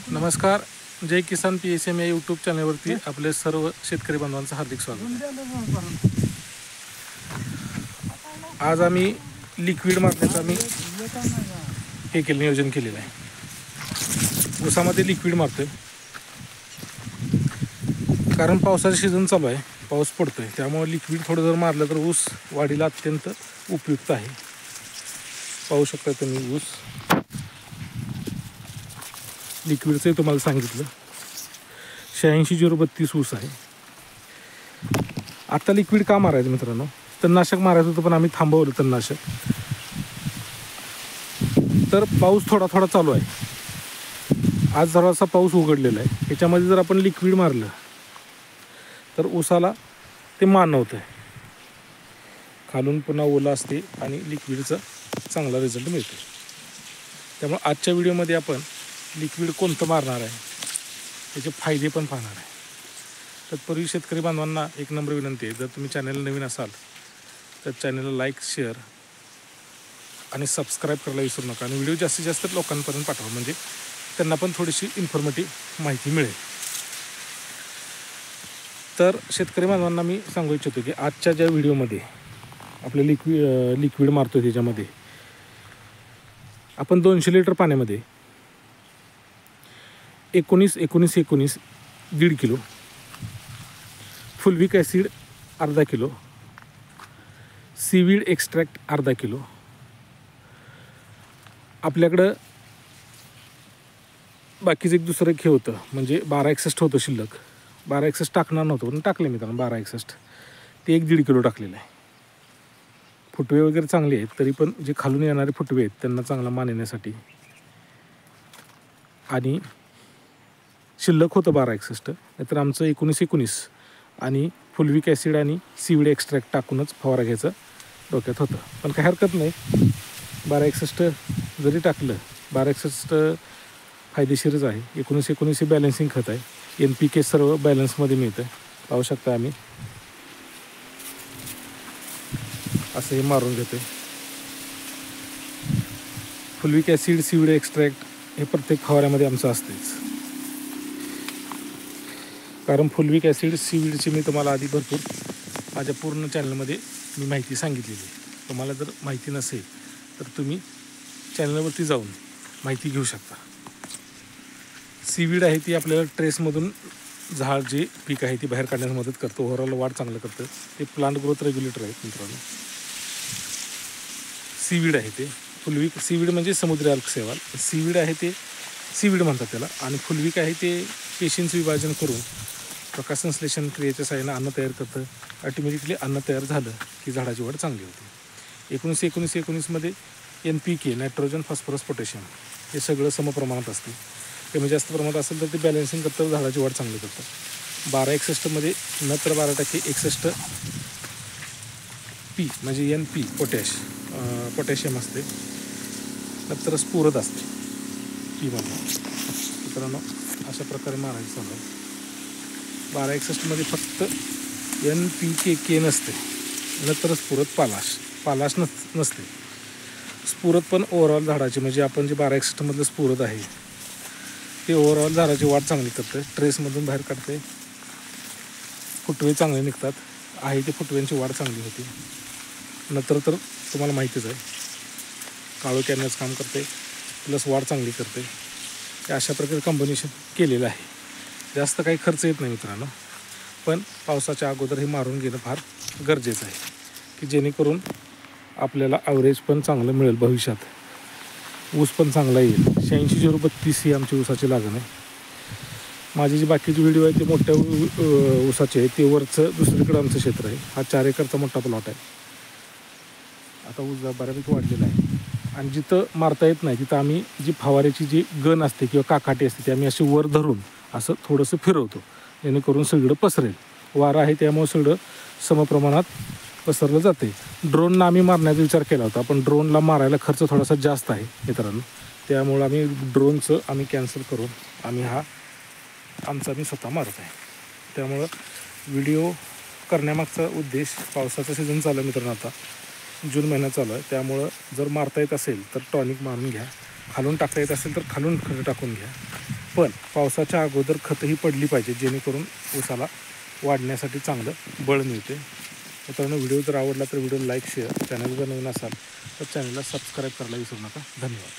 नमस्कार. जय किसान PSM या YouTube चॅनलवरती आपले सर्व शेतकरी बांधवांचं हार्दिक स्वागत. आज आम्ही लिक्विड मारण्याचं नियोजन केलेलं आहे. ऊसामध्ये लिक्विड मारतोय कारण पावसाचा सीझन चालू आहे, पाऊस पडतोय, त्यामुळे लिक्विड थोडं जर मारलं तर ऊस वाढीला अत्यंत उपयुक्त आहे. पाहू शकता तुम्ही ऊस लिक्विडचं तुम्हाला सांगितलं 86-032 ऊस आहे. आता लिक्विड का मारायचं मित्रांनो, तणनाशक मारायचं होतं पण आम्ही थांबवलं तणनाशक. तर पाऊस थोडा थोडा चालू आहे. आज जरासा पाऊस उघडलेला आहे, याच्यामध्ये जर आपण लिक्विड मारलं तर ऊसाला ते मानवतं आहे, खालून पुन्हा ओला असते आणि लिक्विडचा चांगला रिझल्ट मिळतो. त्यामुळे आजच्या व्हिडिओमध्ये आपण लिक्विड कोणतं मारणार आहे त्याचे फायदे पण पाहणार आहे. तत्पूर्वी शेतकरी बांधवांना एक नंबर विनंती आहे, जर तुम्ही चॅनलला नवीन असाल तर चॅनलला लाईक, शेअर आणि सबस्क्राईब करायला विसरू नका. आणि व्हिडिओ जास्तीत जास्त लोकांपर्यंत पाठवा, म्हणजे त्यांना पण थोडीशी इन्फॉर्मेटिव्ह माहिती मिळेल. तर शेतकरी बांधवांना मी सांगू इच्छितो की आजच्या ज्या व्हिडिओमध्ये आपलं लिक्विड मारतो त्याच्यामध्ये आपण 200 लिटर पाण्यामध्ये 19-19-19 1.5 किलो, फुलविक ॲसिड अर्धा किलो, सीवीड एक्स्ट्रॅक्ट अर्धा किलो. आपल्याकडं बाकीचं एक दुसरं हे होतं, म्हणजे 1261 होतं शिल्लक. 1261 टाकणार नव्हतं पण टाकले मी त्यांना 1261, ते 1.5 किलो टाकलेलं आहे. फुटवे वगैरे चांगले आहेत, तरी पण जे खालून येणारे फुटवे आहेत त्यांना चांगला मान येण्यासाठी. आणि शिल्लक होतं 1261, नाहीतर आमचं 19-19 आणि फुलविक ॲसिड आणि सीवीड एक्स्ट्रॅक्ट टाकूनच फवारा घ्यायचं डोक्यात होतं. पण काही हरकत नाही, 1261 जरी टाकलं, 1261 फायदेशीरच आहे. 19-19 हे बॅलन्सिंग खत आहे, NPK सर्व बॅलन्समध्ये मिळतं. पाहू शकता आम्ही असं हे मारून घेतो आहे. फुलविक ॲसिड, सीवीड एक्स्ट्रॅक्ट हे प्रत्येक फवाऱ्यामध्ये आमचं असतेच, कारण फुलविक ॲसिड सीवीडची मी तुम्हाला आधी भरपूर माझ्या पूर्ण चॅनलमध्ये मी माहिती सांगितलेली आहे. तुम्हाला जर माहिती नसेल तर तुम्ही चॅनलवरती जाऊन माहिती घेऊ शकता. सीवीड आहे ती आपल्याला ट्रेसमधून झाड जे पीक आहे ती बाहेर काढण्यास मदत करतं, ओव्हरऑल वाढ चांगलं करतं. ते प्लांट ग्रोथ रेग्युलेटर आहेत मित्रांनो. सीवीड आहे ते फुलविक, सीवीड म्हणजे समुद्री अल्क सेवाल, सीवीड आहे ते सीवीड म्हणतात त्याला. आणि फुलविक आहे ते पेशींचं विभाजन करून प्रकाशसंश्लेषण क्रियेच्या सहाय्यानं अन्न तयार करतं. ऑटोमॅटिकली अन्न तयार झालं की झाडाची वाढ चांगली होते. 19-19-19 NPK नायट्रोजन, फॉस्फरस, पोटॅशियम हे सगळं समप्रमाणात असते. कमी जास्त प्रमाणात असेल तर ते बॅलन्सिंग करतं, झाडाची वाढ चांगली करतं. 1261 नत्र 12% 61 P म्हणजे NP पोटॅशियम असते, नंतर स्फुरद असते P मध्ये. मित्रांनो अशा प्रकारे मारायचं चालू आहे. 1261 फक्त NPK नसते, नंतर स्फुरद पालाश नसते. स्फुरद पण ओव्हरऑल झाडाची, म्हणजे आपण जे 1261 स्फुरद आहे ते ओव्हरऑल झाडाची वाढ चांगली करते, ट्रेसमधून बाहेर काढते, फुटवे चांगले निघतात, आहे ते फुटव्यांची वाढ चांगली होती. नंतर तर तुम्हाला माहितीच आहे, काळोख येण्याचं काम करते, प्लस वाढ चांगली करते. हे अशा प्रकारे कॉम्बिनेशन केलेलं आहे. जास्त काही खर्च येत नाही मित्रांनो, पण पावसाच्या अगोदर हे मारून घेणं फार गरजेचं आहे, की जेणेकरून आपल्याला ॲव्हरेज पण चांगलं मिळेल भविष्यात, ऊस पण चांगला येईल. 86-032 ही आमची ऊसाची लागण आहे. माझे जे बाकीचे व्हिडिओ आहेत ते मोठ्या ऊसाचे आहे, ते वरचं दुसरीकडं आमचं क्षेत्र आहे. हा 4 एकरचा मोठा प्लॉट आहे. आता ऊस बऱ्यापैकी वाढलेला आहे. आणि जिथं मारता येत नाही तिथं आम्ही जी फवाऱ्याची जी गन असते किंवा काकाटी असते ती आम्ही अशी वर धरून असं थोडंसं फिरवतो, जेणेकरून सगळं पसरेल. वारा आहे त्यामुळे सगळं समप्रमाणात पसरलं जाते. ड्रोनला आम्ही मारण्याचा विचार केला होता, पण ड्रोनला मारायला खर्च थोडासा जास्त आहे मित्रांनो, त्यामुळं आम्ही ड्रोनचं कॅन्सल करून आम्ही आम्ही स्वतः मारत आहे. त्यामुळं व्हिडिओ करण्यामागचा उद्देश, पावसाचा सीझन चालू आहे मित्रांनो, आता जून महिना चालू आहे, त्यामुळं जर मारता येत असेल तर टॉनिक मारून घ्या, खालून टाकता येत असेल तर खालून टाकून घ्या. पण पावसाच्या अगोदर खतही पडली पाहिजे, जेणेकरून ऊसाला वाढण्यासाठी चांगलं बळ मिळते. मित्रांनो, व्हिडिओ जर आवडला तर व्हिडिओ लाईक, शेअर, चॅनल जर नवीन असाल तर चॅनलला सबस्क्राईब करायला विसरू नका. धन्यवाद.